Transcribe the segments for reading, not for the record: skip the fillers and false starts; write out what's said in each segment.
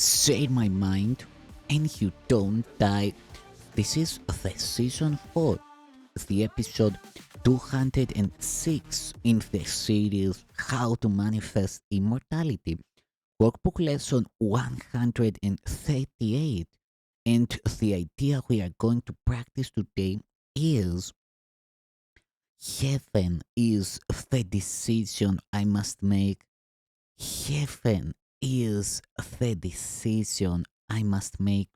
say my mind and you don't die. This is the season 4, the episode 206 in the series How to Manifest Immortality, Workbook Lesson 138. And the idea we are going to practice today is heaven is the decision I must make. Heaven is the decision I must make.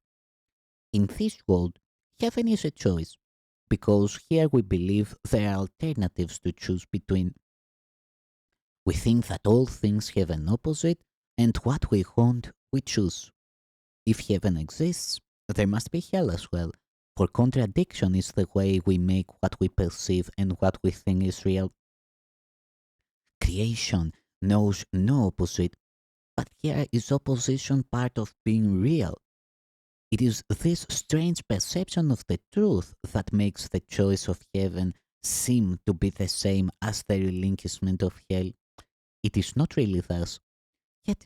In this world, heaven is a choice because here we believe there are alternatives to choose between. We think that all things have an opposite, and what we want, we choose. If heaven exists, there must be hell as well, for contradiction is the way we make what we perceive and what we think is real. Creation knows no opposite, but here is opposition part of being real. It is this strange perception of the truth that makes the choice of heaven seem to be the same as the relinquishment of hell. It is not really thus. Yet,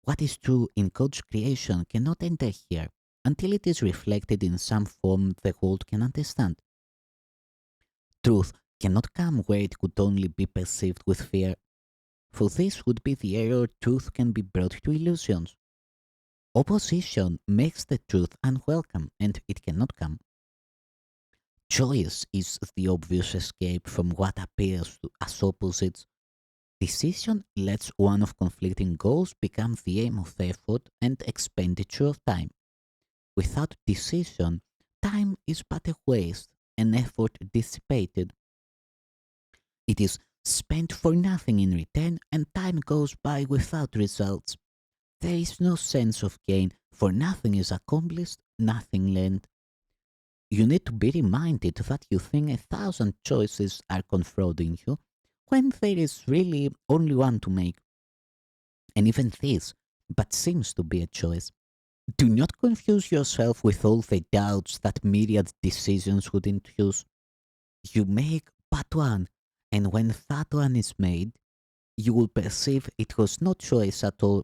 what is true in God's creation cannot enter here until it is reflected in some form the world can understand. Truth cannot come where it could only be perceived with fear, for this would be the error truth can be brought to illusions. Opposition makes the truth unwelcome and it cannot come. Choice is the obvious escape from what appears as opposites. Decision lets one of conflicting goals become the aim of effort and expenditure of time. Without decision, time is but a waste, an effort dissipated. It is spent for nothing in return, and time goes by without results. There is no sense of gain, for nothing is accomplished, nothing learned. You need to be reminded that you think 1,000 choices are confronting you, when there is really only one to make. And even this but seems to be a choice. Do not confuse yourself with all the doubts that myriad decisions would induce. You make but one, and when that one is made, you will perceive it was no choice at all.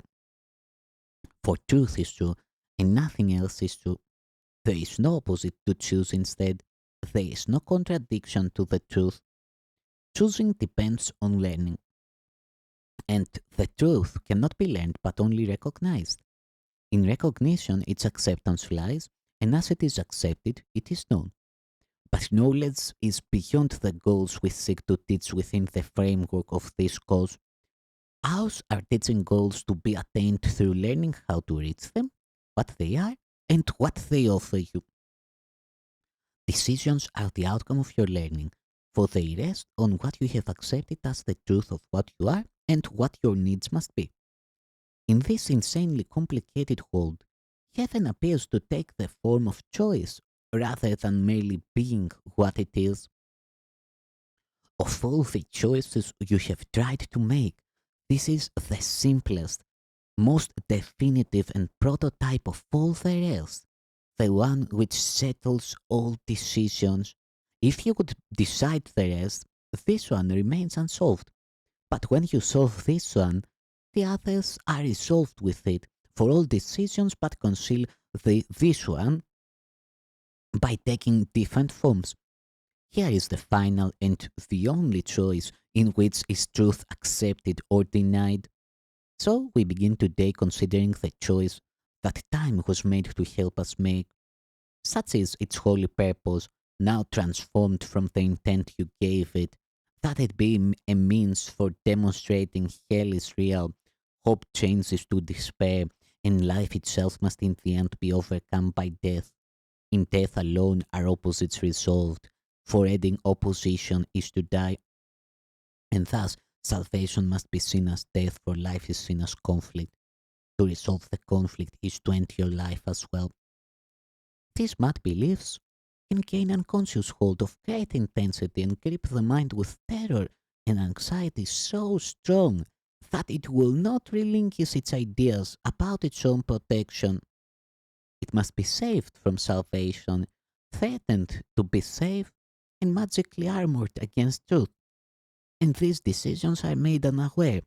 For truth is true, and nothing else is true. There is no opposite to choose instead. There is no contradiction to the truth. Choosing depends on learning. And the truth cannot be learned but only recognized. In recognition, its acceptance lies, and as it is accepted, it is known. But knowledge is beyond the goals we seek to teach within the framework of this course. Ours are teaching goals to be attained through learning how to reach them, what they are, and what they offer you. Decisions are the outcome of your learning, for they rest on what you have accepted as the truth of what you are and what your needs must be. In this insanely complicated world, heaven appears to take the form of choice rather than merely being what it is. Of all the choices you have tried to make, this is the simplest, most definitive and prototype of all the rest, the one which settles all decisions. If you could decide the rest, this one remains unsolved. But when you solve this one, the others are resolved with it, for all decisions but conceal this one by taking different forms. Here is the final and the only choice in which is truth accepted or denied. So we begin today considering the choice that time was made to help us make. Such is its holy purpose, now transformed from the intent you gave it, that it be a means for demonstrating hell is real, hope changes to despair, and life itself must in the end be overcome by death. In death alone are opposites resolved, for adding opposition is to die, and thus salvation must be seen as death, for life is seen as conflict. To resolve the conflict is to end your life as well. These mad beliefs can gain unconscious hold of great intensity and grip the mind with terror and anxiety so strong that it will not relinquish its ideas about its own protection. It must be saved from salvation, threatened to be saved, and magically armored against truth. And these decisions are made unaware.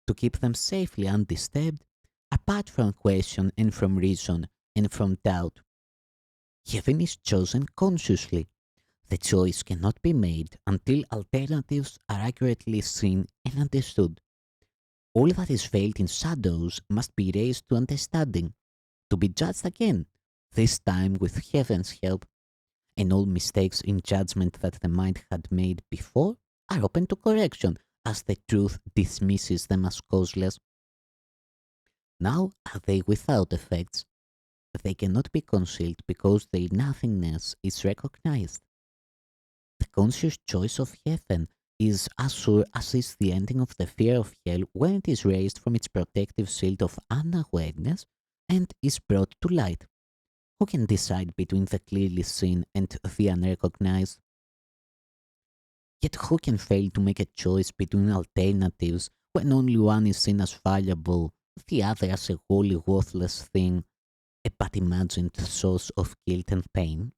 To keep them safely undisturbed, Apart from question and from reason and from doubt, heaven is chosen consciously. The choice cannot be made until alternatives are accurately seen and understood. All that is veiled in shadows must be raised to understanding, to be judged again, this time with heaven's help, and all mistakes in judgment that the mind had made before are open to correction, as the truth dismisses them as causeless. Now are they without effects? They cannot be concealed because their nothingness is recognized. The conscious choice of heaven is as sure as is the ending of the fear of hell when it is raised from its protective shield of unawareness and is brought to light. Who can decide between the clearly seen and the unrecognized? Yet who can fail to make a choice between alternatives when only one is seen as valuable, the other as a wholly worthless thing, a but imagined source of guilt and pain?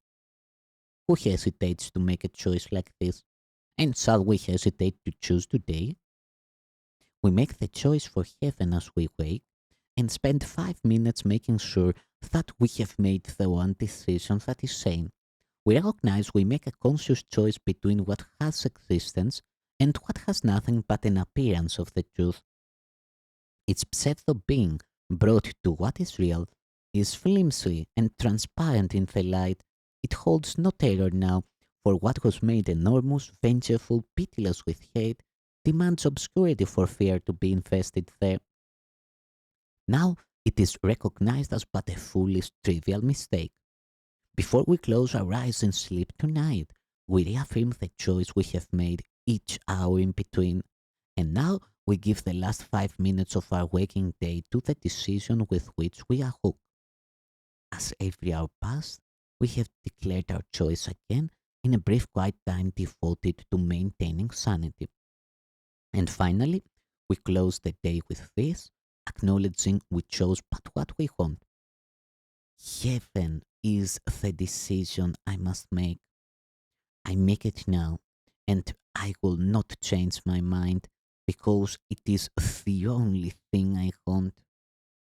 Who hesitates to make a choice like this? And shall we hesitate to choose today? We make the choice for heaven as we wake and spend 5 minutes making sure that we have made the one decision that is sane. We recognize we make a conscious choice between what has existence and what has nothing but an appearance of the truth. Its pseudo being brought to what is real is flimsy and transparent in the light. It holds no terror now, for what was made enormous, vengeful, pitiless with hate, demands obscurity for fear to be invested there. Now it is recognized as but a foolish, trivial mistake. Before we close our eyes and sleep tonight, we reaffirm the choice we have made each hour in between. And now we give the last 5 minutes of our waking day to the decision with which we are hooked. As every hour passed, we have declared our choice again in a brief quiet time devoted to maintaining sanity. And finally, we close the day with this, acknowledging we chose but what we want. Heaven is the decision I must make. I make it now, and I will not change my mind because it is the only thing I want.